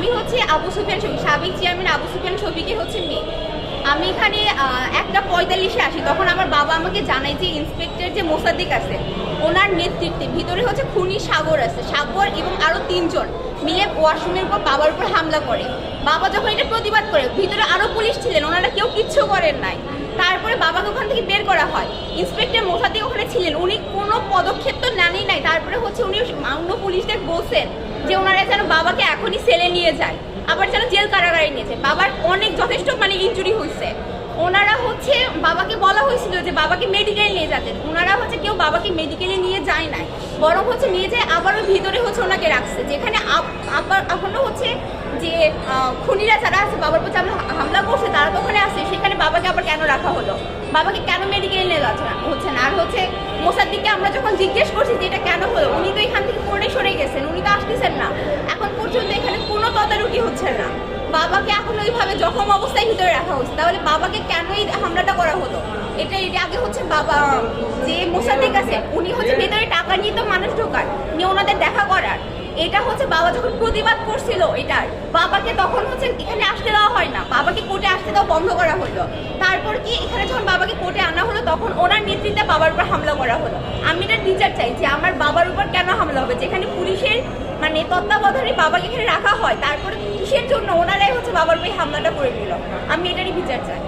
আমি হচ্ছে আবু সুফিয়ান শফিক, সাবেক চেয়ারম্যান আবু সুফিয়ান শফিকের হচ্ছে মেয়ে। আমি এখানে 1:45-এ আসি, তখন আমার বাবা আমাকে জানায় যে ইন্সপেক্টর যে মোসাদ্দিক আছে ওনার নেতৃত্বে ভিতরে হচ্ছে খুনি সাগর আছে, সাগর এবং আরও 3 জন মিলে ওয়াশরুমের উপর বাবার উপর হামলা করে। বাবা যখন এটা প্রতিবাদ করে, ভিতরে আরও পুলিশ ছিলেন, ওনারা কেউ কিচ্ছু করেন নাই। তারপরে বাবাকে ওখান থেকে বের করা হয়। ইন্সপেক্টর মোসাদ্দিক ওখানে ছিলেন, উনি কোনো পদক্ষেপ তো নেনই নাই। তারপরে হচ্ছে উনি অন্য পুলিশদের বলছেন যে ওনারা যেন বাবাকে এখনই সেলে নিয়ে যায়, আবার যেন জেল কারাগারে নিয়েছে। বাবার অনেক যথেষ্ট ইনজুরি হয়েছে। ওনারা হচ্ছে বাবাকে বলা হয়েছিল যে বাবাকে মেডিকেল নিয়ে যেতেন, ওনারা হচ্ছে কেউ বাবাকে মেডিকেলে নিয়ে যায় নাই, বরং হচ্ছে নিয়ে যায় আবারও ভিতরে হচ্ছে ওনাকে রাখছে, যেখানে আবার এখনো হচ্ছে যে খুনিরা যারা আছে বাবার উপর হামলা করছে তারা তো ওখানে আছে। সেখানে বাবাকে আবার কেন রাখা হলো, বাবাকে কেন মেডিকেল নিয়ে যাচ্ছে না হচ্ছে না। আর হচ্ছে মোসাদ্দিককে আমরা যখন জিজ্ঞেস করছি যে এটা কেন হলো, উনি তো এখান থেকে পড়ে সরে গেছেন, উনি তো আসতেছেন না। এখন পর্যন্ত এখানে কোনো তদারকি হচ্ছে না। বাবাকে এখন ওইভাবে জখম অবস্থায় ভিতরে রাখা হচ্ছে, তাহলে বাবাকে কেন এই হামলাটা করা হলো? এটা আগে হচ্ছে বাবা যে মোসাদ্দিক আছে উনি হচ্ছে ভেতরে টাকা নিয়ে তো মানুষ ঢোকার, নিয়ে ওনাদের দেখা করার। এটা হচ্ছে বাবা যখন প্রতিবাদ করছিল এটার, বাবাকে তখন হচ্ছে এখানে আসতে দেওয়া হয় না, বাবাকে কোর্টে আসতে দেওয়া বন্ধ করা হলো। তারপর কি এখানে যখন বাবাকে কোর্টে আনা হলো তখন ওনার নেতৃত্বে বাবার উপর হামলা করা হলো। আমি এটার বিচার চাই যে আমার বাবার উপর কেন হামলা হবে, যেখানে পুলিশের তত্ত্বাবধানে বাবাকে এখানে রাখা হয়, তারপরে কিসের জন্য ওনারাই হচ্ছে বাবার উপর হামলাটা করে দিল। আমি এটারই বিচার চাই।